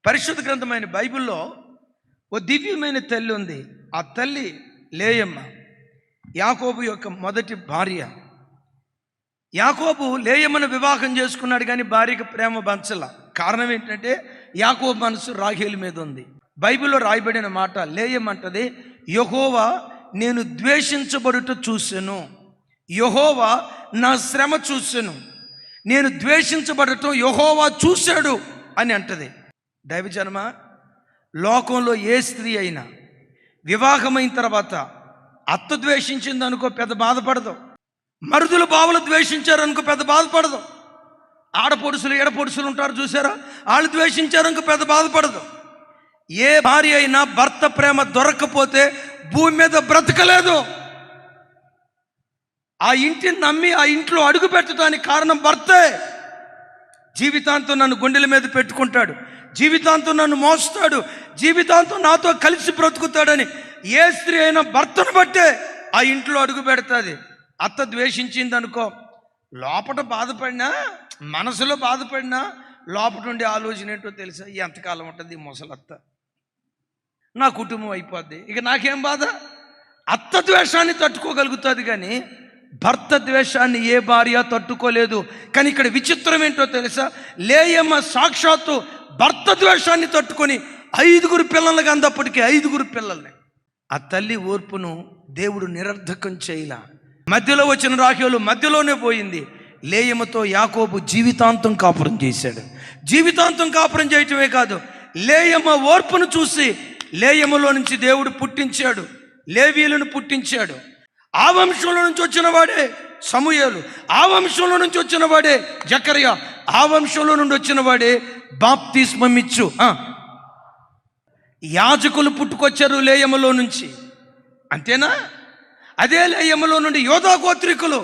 పరిశుద్ధ గ్రంథమైన బైబిల్లో ఓ దివ్యమైన తల్లి ఉంది. ఆ తల్లి లేయమ్మ, యాకోబు యొక్క మొదటి భార్య. యాకోబు లేయమ్మను వివాహం చేసుకున్నాడు, కానీ భార్యకు ప్రేమ పంచల. కారణం ఏంటంటే యాకోబు మనసు రాహేలు మీద ఉంది. బైబిల్లో రాయబడిన మాట, లేయమ్మ అంటది, యెహోవా నేను ద్వేషించబడుట చూసెను, యెహోవా నా శ్రమ చూసెను, నేను ద్వేషించబడటం యెహోవా చూశాడు అని అంటది. దైవజనమ, లోకంలో ఏ స్త్రీ అయినా వివాహమైన తర్వాత అత్త ద్వేషించింది అనుకో పెద్ద బాధపడదు, మరుదులు బావులు ద్వేషించారు అనుకో పెద్ద బాధపడదు, ఆడపొడుసులు ఏడపొడుసులు ఉంటారు చూసారా, వాళ్ళు ద్వేషించారు అనుకో పెద్ద బాధపడదు. ఏ భార్య అయినా భర్త ప్రేమ దొరక్కపోతే భూమి మీద బ్రతకలేదు. ఆ ఇంటిని నమ్మి ఆ ఇంట్లో అడుగు పెట్టడానికి కారణం భర్తే. జీవితాంతం నన్ను గుండెల మీద పెట్టుకుంటాడు, జీవితాంతం నన్ను మోస్తాడు, జీవితాంతం నాతో కలిసి బ్రతుకుతాడని ఏ స్త్రీ అయినా భర్తను బట్టే ఆ ఇంట్లో అడుగు పెడుతుంది. అత్త ద్వేషించింది అనుకో, లోపట బాధపడినా, మనసులో బాధపడినా, లోపట ఉండే ఆలోచన ఏంటో తెలుసా, ఎంతకాలం ఉంటుంది ముసలత్త, నా కుటుంబం అయిపోద్ది, ఇక నాకేం బాధ. అత్త ద్వేషాన్ని తట్టుకోగలుగుతుంది, కానీ భర్త ద్వేషాన్ని ఏ భార్య తట్టుకోలేదు. కానీ ఇక్కడ విచిత్రం ఏంటో తెలుసా, లేయమ్మ సాక్షాత్తు భర్త ద్వేషాన్ని తట్టుకొని 5 పిల్లలకి అందప్పటికీ 5 పిల్లల్ని. ఆ తల్లి ఓర్పును దేవుడు నిరర్ధకం చేయలా. మధ్యలో వచ్చిన రాహేలు మధ్యలోనే పోయింది. లేయమ్మతో యాకోబు జీవితాంతం కాపురం చేశాడు. జీవితాంతం కాపురం చేయటమే కాదు, లేయమ్మ ఓర్పును చూసి లేయమ్మలో నుంచి దేవుడు పుట్టించాడు, లేవీయులను పుట్టించాడు. ఆ వంశంలో నుంచి వచ్చిన వాడే సమూయేలు, ఆ వంశంలో నుంచి వచ్చిన వాడే జకర్యా, ఆ వంశంలో నుండి వచ్చిన వాడే బాప్తిస్మం ఇచ్చు యాజకులు పుట్టుకొచ్చారు లేయమ్మలో నుంచి. అంతేనా? అదే లేయమ్మలో నుండి యోధా గోత్రికులు,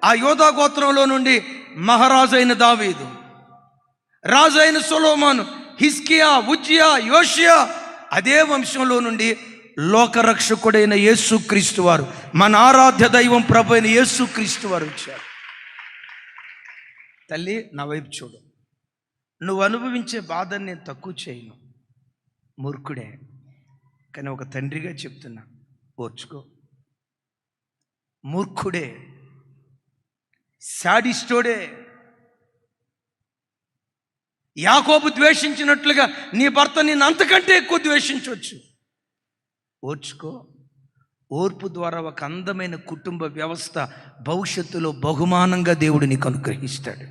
ఆ యోధా గోత్రంలో నుండి మహారాజు అయిన దావీదు, రాజు అయిన సొలొమోను, హిజ్కియా, ఉజ్జియా, యోషియా, అదే వంశంలో నుండి లోకరక్షకుడైన యేసుక్రీస్తు వారు, మన ఆరాధ్య దైవం ప్రభు అయిన యేసుక్రీస్తు వారు వచ్చారు. తల్లి, నా వైపు చూడు, నువ్వు అనుభవించే బాధని నేను తక్కువ చేయను, మూర్ఖుడే, కానీ ఒక తండ్రిగా చెప్తున్నా, ఓర్చుకో. మూర్ఖుడే, శాడిస్టోడే. యాకోబు ద్వేషించినట్లుగా నీ భర్త నిన్ను అంతకంటే ఎక్కువ ద్వేషించవచ్చు. ఓర్చుకో. ఓర్పు ద్వారా ఒక అందమైన కుటుంబ వ్యవస్థ భవిష్యత్తులో బహుమానంగా దేవుడు నీకు అనుగ్రహిస్తాడు.